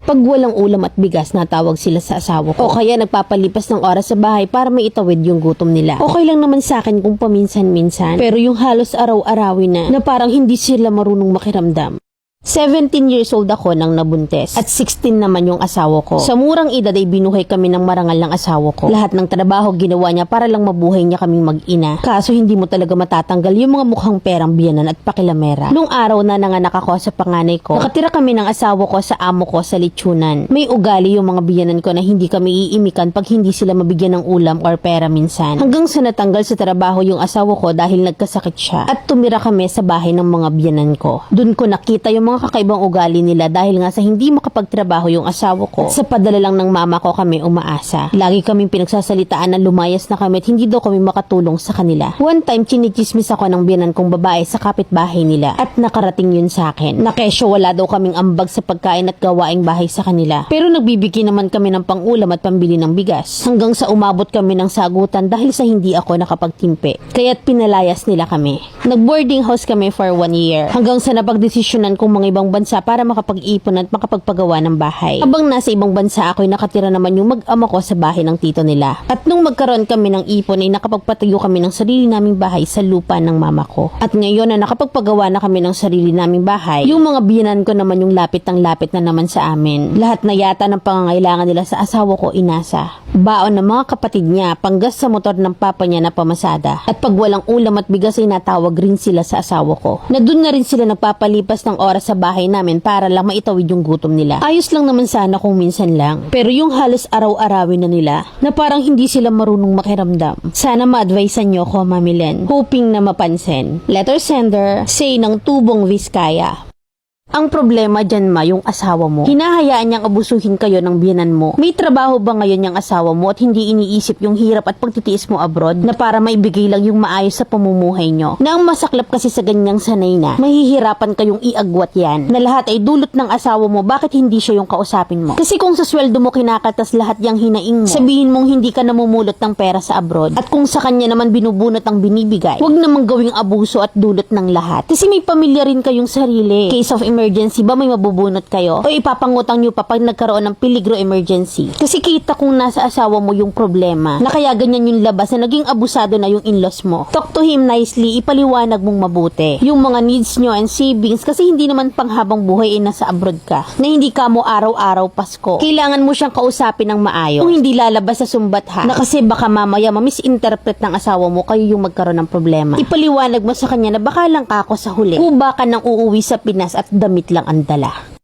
Pag walang ulam at bigas, natawag sila sa asawa ko. O kaya nagpapalipas ng oras sa bahay para maitawid yung gutom nila. Okay lang naman sa akin kung paminsan-minsan, pero yung halos araw-arawin na parang hindi sila marunong makiramdam. 17 years old ako nang nabuntis at 16 naman yung asawa ko. Sa murang edad ay binuhay kami ng marangal ng asawa ko. Lahat ng trabaho ginawa niya para lang mabuhay niya kaming mag-ina. Kaso hindi mo talaga matatanggal yung mga mukhang perang biyanan at pakilamera. Nung araw na nanganak ako sa panganay ko, nakatira kami ng asawa ko sa amo ko sa lechonan. May ugali yung mga biyanan ko na hindi kami iimikan pag hindi sila mabigyan ng ulam or pera minsan. Hanggang sa natanggal sa trabaho yung asawa ko dahil nagkasakit siya at tumira kami sa bahay ng mga biyanan ko. Doon ko nakita yung mga kakaibang ugali nila dahil nga sa hindi makapagtrabaho yung asawa ko at sa padala lang ng mama ko kami umaasa. Lagi kaming pinagsasalitaan na lumayas na kami at hindi daw kami makatulong sa kanila. One time, chinichismis ako ng biyanan kong babae sa kapitbahay nila at nakarating yun sa akin. Nakesyo wala daw kaming ambag sa pagkain at gawaing bahay sa kanila. Pero nagbibigay naman kami ng pangulam at pambili ng bigas. Hanggang sa umabot kami ng sagutan dahil sa hindi ako nakapagtimpe. Kaya't pinalayas nila kami. Nag-boarding house kami for 1 year. Hanggang sa napagdesisyonan kong mga ibang bansa para makapag-ipon at makapagpagawa ng bahay. Habang nasa ibang bansa ako'y nakatira naman yung mag-ama ko sa bahay ng tito nila. At nung magkaroon kami ng ipon ay nakapagpatayo kami ng sarili naming bahay sa lupa ng mama ko. At ngayon na nakapagpagawa na kami ng sarili naming bahay, yung mga biyanan ko naman yung lapit na naman sa amin. Lahat na yata ng pangangailangan nila sa asawa ko inasa. Baon ng mga kapatid niya, panggas sa motor ng papa niya na pamasada. At pag walang ulam at bigas ay natawag rin sila sa asawa ko. Na doon na rin sila nagpapalipas ng oras sa bahay namin para lang maitawid yung gutom nila. Ayos lang naman sana kung minsan lang. Pero yung halos araw-arawin na nila na parang hindi sila marunong makiramdam. Sana ma-advisean nyo ko, Mami Len. Hoping na mapansin. Letter sender, say ng Tubong Vizcaya. Ang problema dyan yung asawa mo. Hinahayaan niyang abusuhin kayo ng biyanan mo. May trabaho ba ngayon yung asawa mo at hindi iniisip yung hirap at pagtitiis mo abroad na para maibigay lang yung maayos sa pamumuhay nyo? Na ang masaklap kasi sa ganyang sanay na, mahihirapan kayong iagwat yan. Na lahat ay dulot ng asawa mo, bakit hindi siya yung kausapin mo? Kasi kung sa sweldo mo kinakaltas lahat yung hinaing mo, sabihin mong hindi ka namumulot ng pera sa abroad. At kung sa kanya naman binubunot ang binibigay, huwag namang gawing abuso at dulot ng lahat. Kasi may pamilya rin kayong sarili. Case of emergency ba may mabubunot kayo? O ipapangutang nyo pa pag nagkaroon ng peligro emergency? Kasi kita kung nasa asawa mo yung problema na kaya ganyan yung labas na naging abusado na yung in-laws mo. Talk to him nicely, ipaliwanag mong mabuti yung mga needs nyo and savings kasi hindi naman panghabang buhay nasa abroad ka na hindi ka mo araw-araw Pasko. Kailangan mo siyang kausapin ng maayos kung hindi lalabas sa sumbat ha na kasi baka mamaya ma-misinterpret ng asawa mo kayo yung magkaroon ng problema. Ipaliwanag mo sa kanya na baka lang kako sa huli o baka nang uuwi sa Pinas at damit lang ang dala.